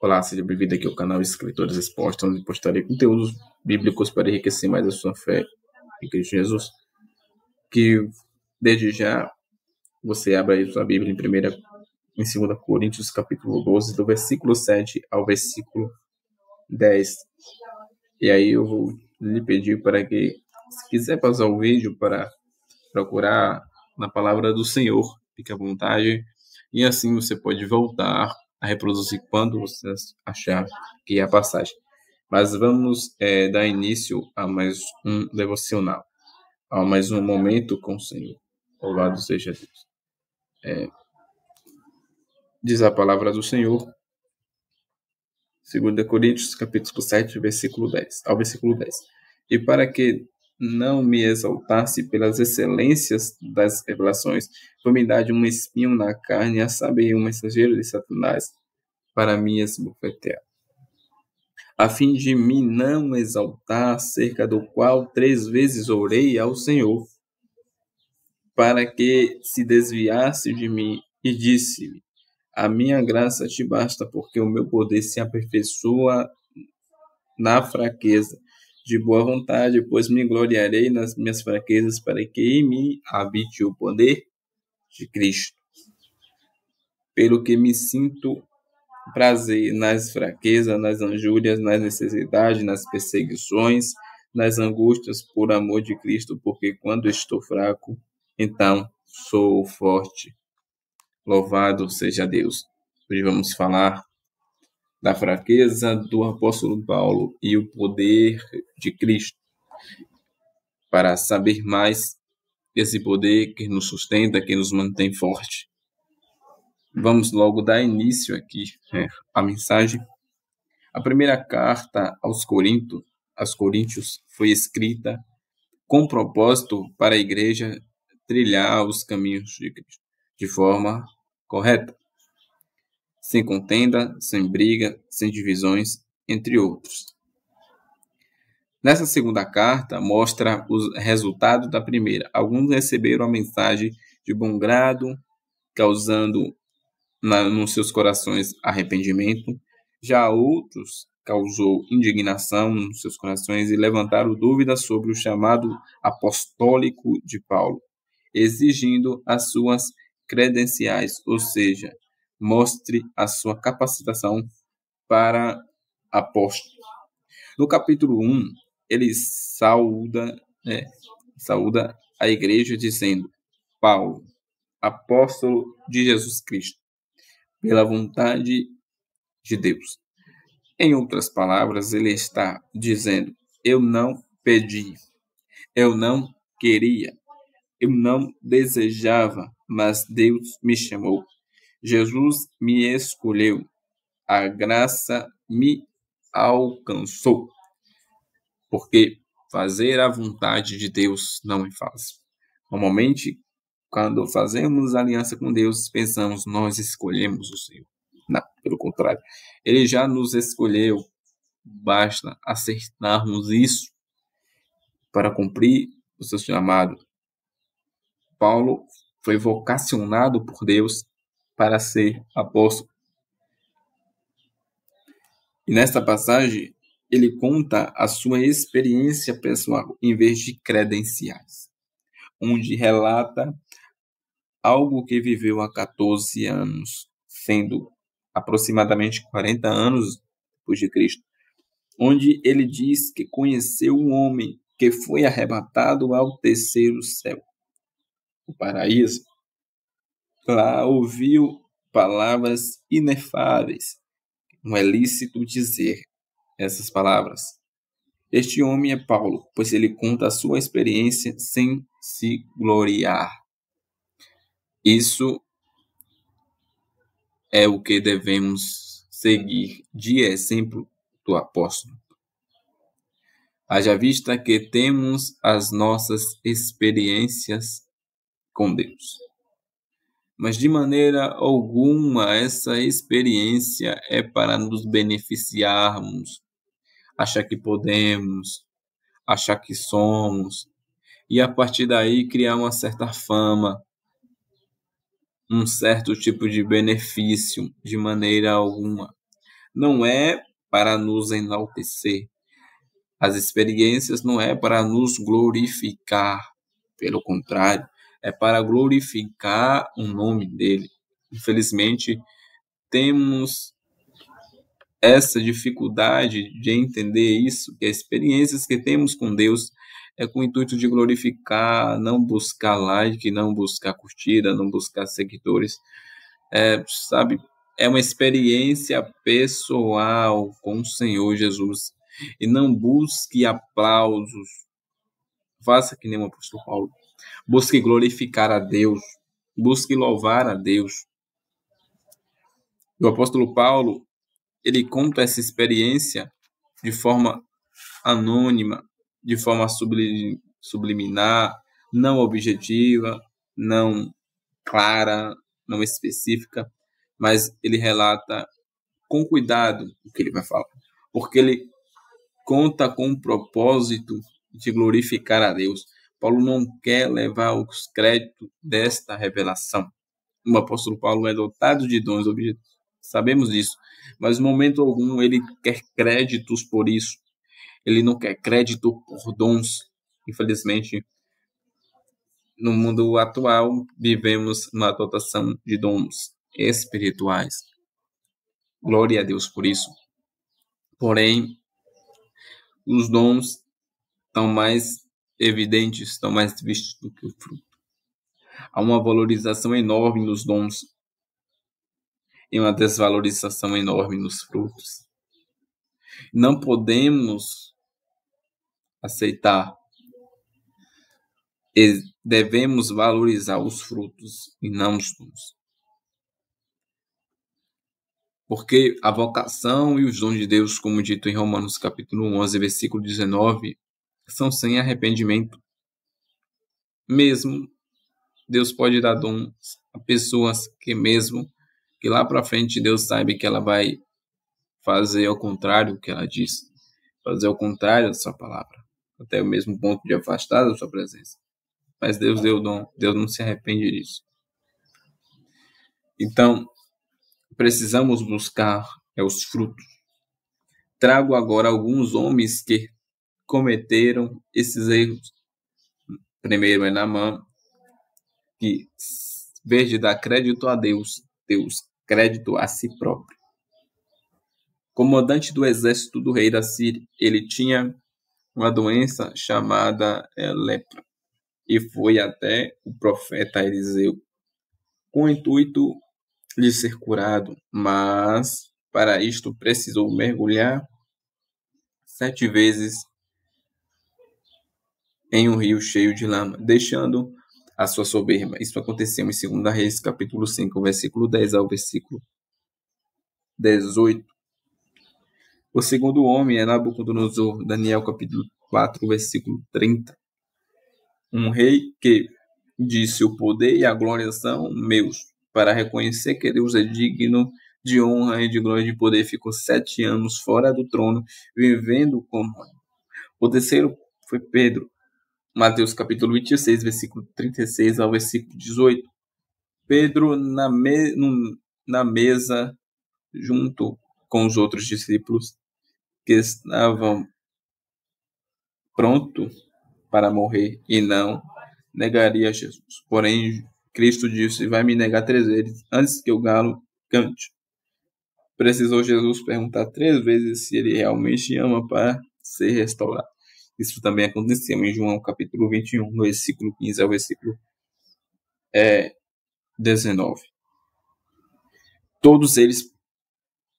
Olá, seja bem-vindo aqui ao canal Escritores Expostos, onde postarei conteúdos bíblicos para enriquecer mais a sua fé em Cristo Jesus. Que desde já você abra aí sua Bíblia em 2 Coríntios, capítulo 12, do versículo 7 ao versículo 10. E aí eu vou lhe pedir para que, se quiser pausar o vídeo para procurar na palavra do Senhor, fique à vontade, e assim você pode voltar a reproduzir quando você achar que é a passagem. Mas vamos dar início a mais um devocional, a mais um momento com o Senhor. Louvado seja Deus. Diz a palavra do Senhor, 2 Coríntios, capítulo 7, versículo 10, ao versículo 10. E para que não me exaltasse pelas excelências das revelações, foi me dado um espinho na carne, a saber, um mensageiro de Satanás, para me esbofetear, a fim de me não exaltar, acerca do qual 3 vezes orei ao Senhor, para que se desviasse de mim, e disse-me: a minha graça te basta, porque o meu poder se aperfeiçoa na fraqueza. De boa vontade, pois me gloriarei nas minhas fraquezas, para que em mim habite o poder de Cristo. Pelo que me sinto prazer nas fraquezas, nas injúrias, nas necessidades, nas perseguições, nas angústias por amor de Cristo, porque quando estou fraco, então sou forte. Louvado seja Deus. Hoje vamos falar da fraqueza do apóstolo Paulo e o poder de Cristo, para saber mais desse poder que nos sustenta, que nos mantém forte. Vamos logo dar início aqui à mensagem. A primeira carta aos Coríntios foi escrita com propósito para a igreja trilhar os caminhos de Cristo de forma correta, sem contenda, sem briga, sem divisões, entre outros. Nessa segunda carta, mostra os resultados da primeira. Alguns receberam a mensagem de bom grado, causando nos seus corações arrependimento. Já outros causou indignação nos seus corações e levantaram dúvidas sobre o chamado apostólico de Paulo, exigindo as suas credenciais, ou seja, mostre a sua capacitação para apóstolo. No capítulo 1, ele saúda a igreja dizendo: Paulo, apóstolo de Jesus Cristo, pela vontade de Deus. Em outras palavras, ele está dizendo: eu não pedi, eu não queria, eu não desejava, mas Deus me chamou. Jesus me escolheu, a graça me alcançou. Porque fazer a vontade de Deus não é fácil. Normalmente, quando fazemos aliança com Deus, pensamos, nós escolhemos o Senhor. Não, pelo contrário. Ele já nos escolheu. Basta acertarmos isso para cumprir o seu chamado. Paulo foi vocacionado por Deus para ser apóstolo. E nesta passagem, ele conta a sua experiência pessoal, em vez de credenciais, onde relata algo que viveu há 14 anos, sendo aproximadamente 40 anos depois de Cristo, onde ele diz que conheceu um homem que foi arrebatado ao terceiro céu, o paraíso. Lá ouviu palavras inefáveis. Não é lícito dizer essas palavras. Este homem é Paulo, pois ele conta a sua experiência sem se gloriar. Isso é o que devemos seguir de exemplo do apóstolo. Haja vista que temos as nossas experiências com Deus. Mas de maneira alguma essa experiência é para nos beneficiarmos. achar que podemos, achar que somos, e a partir daí criar uma certa fama, um certo tipo de benefício, de maneira alguma. Não é para nos enaltecer. As experiências não é para nos glorificar, pelo contrário, é para glorificar o nome dele. Infelizmente, temos essa dificuldade de entender isso, que as experiências que temos com Deus é com o intuito de glorificar, não buscar like, não buscar curtida, não buscar seguidores, sabe? É uma experiência pessoal com o Senhor Jesus. E não busque aplausos. Faça que nem o apóstolo Paulo. Busque glorificar a Deus. Busque louvar a Deus. O apóstolo Paulo, ele conta essa experiência de forma anônima, de forma subliminar, não objetiva, não clara, não específica, mas ele relata com cuidado o que ele vai falar, porque ele conta com o propósito de glorificar a Deus. Paulo não quer levar os créditos desta revelação. O apóstolo Paulo é dotado de dons objetivos, sabemos disso, mas em momento algum ele quer créditos por isso. Ele não quer crédito por dons. Infelizmente, no mundo atual, vivemos uma dotação de dons espirituais. Glória a Deus por isso. Porém, os dons estão mais evidentes, estão mais vistos do que o fruto. Há uma valorização enorme nos dons e uma desvalorização enorme nos frutos. Não podemos aceitar e devemos valorizar os frutos e não os dons. Porque a vocação e os dons de Deus, como dito em Romanos capítulo 11, versículo 19, são sem arrependimento. Mesmo Deus pode dar dons a pessoas que lá para frente Deus sabe que ela vai fazer ao contrário do que ela diz, fazer ao contrário da sua palavra, até o mesmo ponto de afastar da sua presença. Mas Deus deu o dom, Deus não se arrepende disso. Então, precisamos buscar os frutos. Trago agora alguns homens que cometeram esses erros. Primeiro é Naamã, que, em vez de dar crédito a Deus, deu crédito a si próprio. Comandante do exército do rei da Síria, ele tinha uma doença chamada lepra e foi até o profeta Eliseu com o intuito de ser curado, mas para isto precisou mergulhar 7 vezes em um rio cheio de lama, deixando a sua soberba. Isso aconteceu em 2 Reis, capítulo 5, versículo 10 ao versículo 18. O segundo homem é Nabucodonosor, Daniel, capítulo 4, versículo 30. Um rei que disse: o poder e a glória são meus. Para reconhecer que Deus é digno de honra e de glória e de poder, ficou 7 anos fora do trono, vivendo como. O terceiro foi Pedro, Mateus capítulo 26, versículo 36 ao versículo 18. Pedro na mesa, junto com os outros discípulos que estavam prontos para morrer e não negaria Jesus. Porém, Cristo disse: vai me negar 3 vezes antes que o galo cante. Precisou Jesus perguntar 3 vezes se ele realmente ama para ser restaurado. Isso também aconteceu em João capítulo 21, no versículo 15 ao versículo 19. Todos eles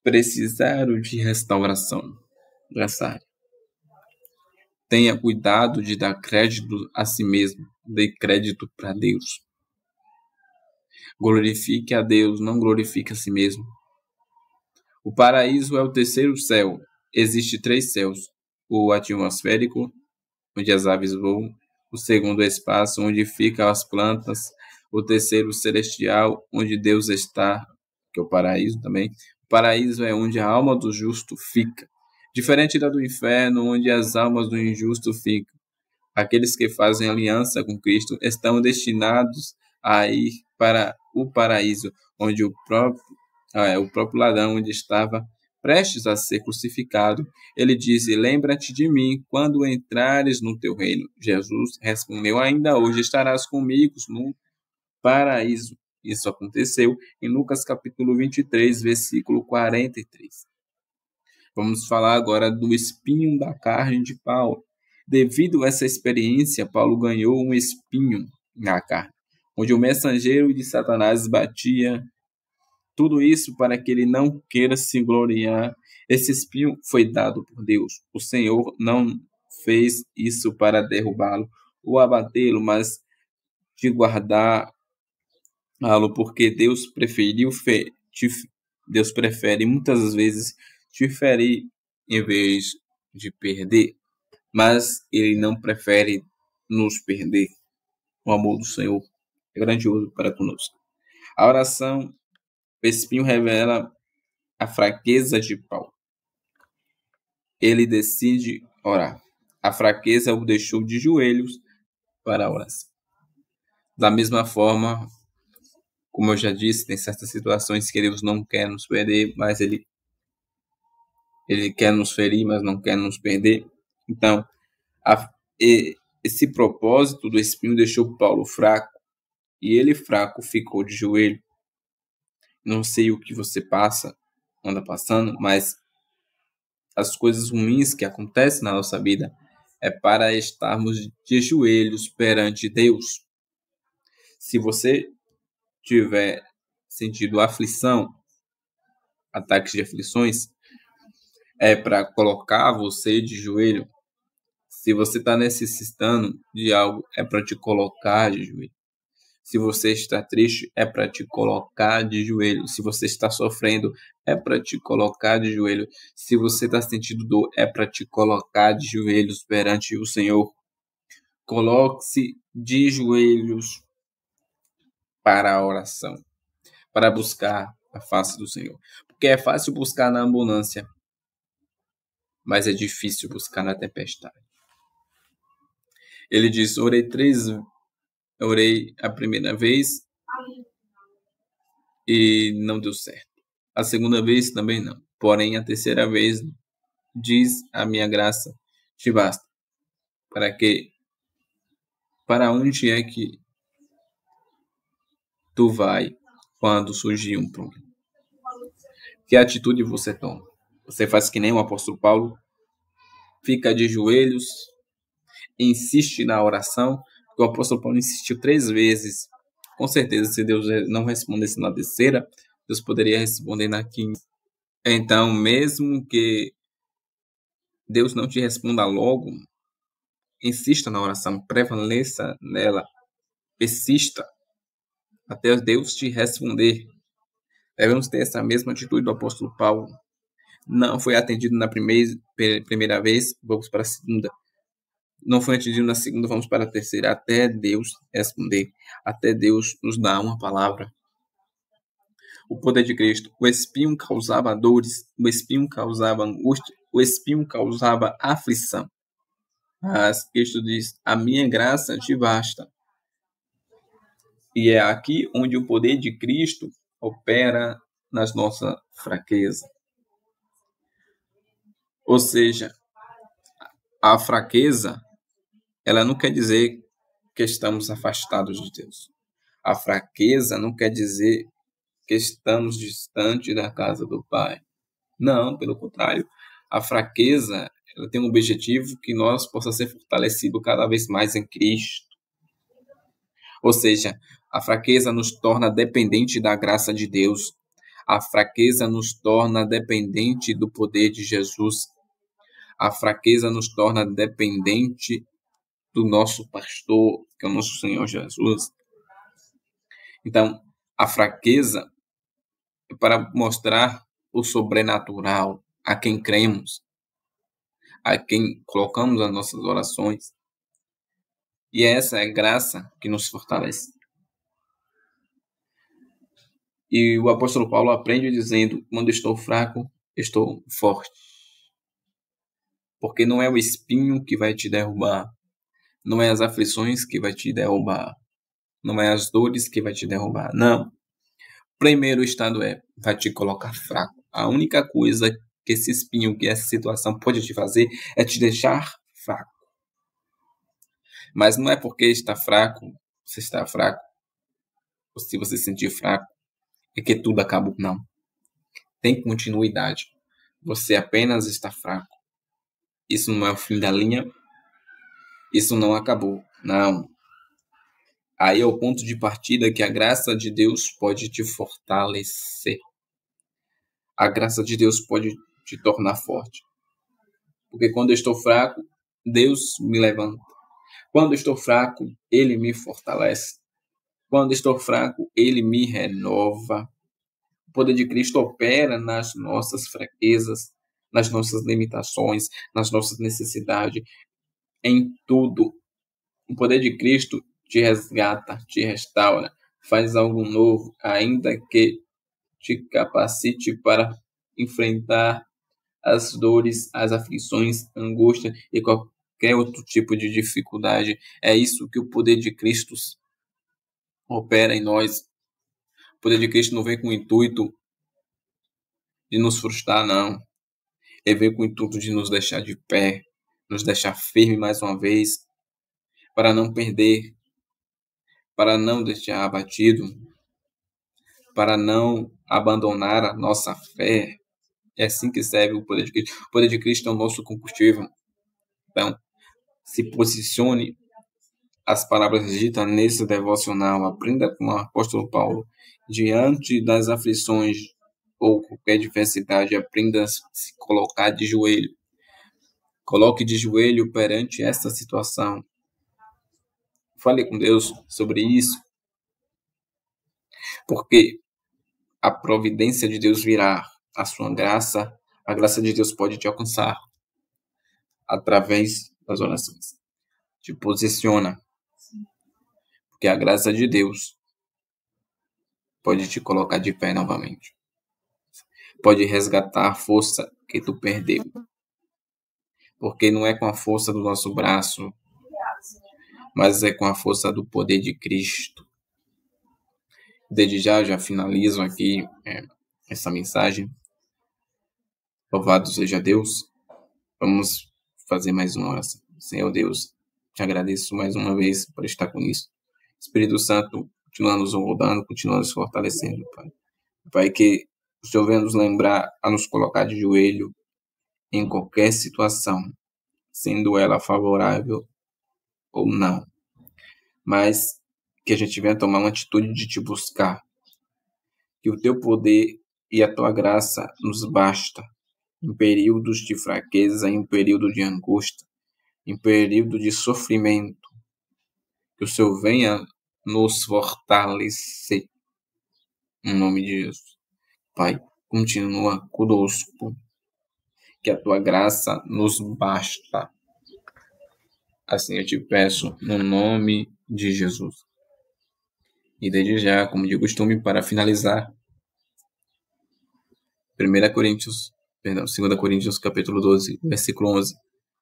precisaram de restauração nessa área. Tenha cuidado de dar crédito a si mesmo, dê crédito para Deus. Glorifique a Deus, não glorifique a si mesmo. O paraíso é o terceiro céu. Existem 3 céus: o atmosférico, onde as aves voam; o segundo é o espaço, onde ficam as plantas; o terceiro, o celestial, onde Deus está, que é o paraíso também. O paraíso é onde a alma do justo fica. diferente da do inferno, onde as almas do injusto ficam. Aqueles que fazem aliança com Cristo estão destinados a ir para o paraíso, onde o próprio ladrão onde estava prestes a ser crucificado. Ele disse: lembra-te de mim quando entrares no teu reino. Jesus respondeu: ainda hoje estarás comigo no paraíso. Isso aconteceu em Lucas capítulo 23, versículo 43. Vamos falar agora do espinho da carne de Paulo. Devido a essa experiência, Paulo ganhou um espinho na carne, onde o mensageiro de Satanás batia. Tudo isso para que ele não queira se gloriar. Esse espinho foi dado por Deus. O Senhor não fez isso para derrubá-lo ou abatê-lo, mas de guardá-lo, porque Deus prefere muitas vezes te ferir em vez de perder, mas Ele não prefere nos perder. O amor do Senhor é grandioso para conosco. A oração, o espinho revela a fraqueza de Paulo. Ele decide orar. A fraqueza o deixou de joelhos para a oração. Da mesma forma, como eu já disse, tem certas situações que Deus não quer nos perder, mas Ele quer nos ferir, mas não quer nos perder. Então, esse propósito do espinho deixou Paulo fraco, e ele fraco ficou de joelho. Não sei o que você anda passando, mas as coisas ruins que acontecem na nossa vida é para estarmos de joelhos perante Deus. Se você tiver sentido aflição, ataques de aflições, é para colocar você de joelho. Se você está necessitando de algo, é para te colocar de joelho. Se você está triste, é para te colocar de joelho. Se você está sofrendo, é para te colocar de joelho. Se você está sentindo dor, é para te colocar de joelhos perante o Senhor. Coloque-se de joelhos para a oração, para buscar a face do Senhor. Porque é fácil buscar na abundância, mas é difícil buscar na tempestade. Ele diz: orei a primeira vez e não deu certo. A segunda vez também não. Porém, a terceira vez diz: a minha graça te basta. Para onde é que tu vai quando surgir um problema? Que atitude você toma? Você faz que nem o apóstolo Paulo? Fica de joelhos? Insiste na oração? O apóstolo Paulo insistiu 3 vezes. Com certeza, se Deus não respondesse na terceira, Deus poderia responder na quinta. Então, mesmo que Deus não te responda logo, insista na oração, prevaleça nela, persista até Deus te responder. Devemos ter essa mesma atitude do apóstolo Paulo. Não foi atendido na primeira vez, vamos para a segunda. Não foi atendido na segunda, vamos para a terceira, até Deus responder, até Deus nos dar uma palavra. O poder de Cristo. O espinho causava dores, o espinho causava angústia, o espinho causava aflição. Mas Cristo diz: a minha graça te basta. E é aqui onde o poder de Cristo opera nas nossas fraquezas. Ou seja, a fraqueza, ela não quer dizer que estamos afastados de Deus. A fraqueza não quer dizer que estamos distante da casa do Pai. Não, pelo contrário. A fraqueza, ela tem um objetivo que nós possamos ser fortalecidos cada vez mais em Cristo. Ou seja, a fraqueza nos torna dependente da graça de Deus. A fraqueza nos torna dependente do poder de Jesus. A fraqueza nos torna dependente do nosso pastor, que é o nosso Senhor Jesus. Então, a fraqueza é para mostrar o sobrenatural a quem cremos, a quem colocamos as nossas orações. E essa é a graça que nos fortalece. E o apóstolo Paulo aprende dizendo: quando estou fraco, estou forte. Porque não é o espinho que vai te derrubar, não é as aflições que vai te derrubar, não é as dores que vai te derrubar, não. Primeiro estado vai te colocar fraco. A única coisa que esse espinho, que essa situação pode te fazer é te deixar fraco. Mas não é porque você está fraco, ou se você se sentir fraco, é que tudo acabou, não. Tem continuidade. Você apenas está fraco. Isso não é o fim da linha. Isso não acabou. Não. Aí é o ponto de partida que a graça de Deus pode te fortalecer. A graça de Deus pode te tornar forte. Porque quando eu estou fraco, Deus me levanta. Quando eu estou fraco, Ele me fortalece. Quando eu estou fraco, Ele me renova. O poder de Cristo opera nas nossas fraquezas, nas nossas limitações, nas nossas necessidades, em tudo. O poder de Cristo te resgata, te restaura, faz algo novo, ainda que te capacite para enfrentar as dores, as aflições, a angústia e qualquer outro tipo de dificuldade. É isso que o poder de Cristo opera em nós. O poder de Cristo não vem com o intuito de nos frustrar, não. Ele vem com o intuito de nos deixar de pé, nos deixar firme mais uma vez, para não perder, para não deixar abatido, para não abandonar a nossa fé. É assim que serve o poder de Cristo. O poder de Cristo é o nosso combustível. Então, se posicione. As palavras ditas nesse devocional, aprenda com o apóstolo Paulo. Diante das aflições ou qualquer diversidade, aprenda a se colocar de joelho. Coloque de joelho perante essa situação. Fale com Deus sobre isso, porque a providência de Deus virá, a sua graça, a graça de Deus pode te alcançar através das orações. Te posiciona, porque a graça de Deus pode te colocar de pé novamente. Pode resgatar a força que tu perdeu. Porque não é com a força do nosso braço, mas é com a força do poder de Cristo. Desde já finalizo aqui essa mensagem. Louvado seja Deus. Vamos fazer mais uma oração. Senhor Deus, te agradeço mais uma vez por estar conosco. Espírito Santo, continua nos moldando, continua nos fortalecendo, Pai. Pai, que o Senhor venha nos lembrar a nos colocar de joelho em qualquer situação, sendo ela favorável ou não. Mas que a gente venha tomar uma atitude de te buscar. Que o teu poder e a tua graça nos basta em períodos de fraqueza, em período de angústia, em período de sofrimento. Que o Senhor venha nos fortalecer. Em nome de Jesus. Pai, continua conosco. Que a tua graça nos basta. Assim eu te peço, no nome de Jesus. E desde já, como de costume, para finalizar, 2 Coríntios, capítulo 12, versículo 11.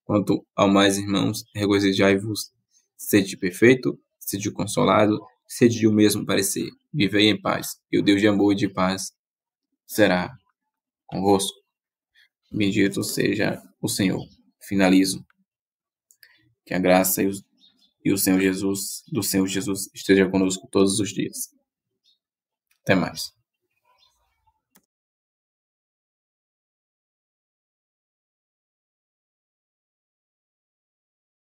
Quanto ao mais, irmãos, regozijai-vos, sede perfeito, sede consolado, sede de o mesmo parecer, vivei em paz, e o Deus de amor e de paz será convosco. Bendito seja o Senhor. Finalizo. Que a graça e o Senhor Jesus, do Senhor Jesus, esteja conosco todos os dias. Até mais.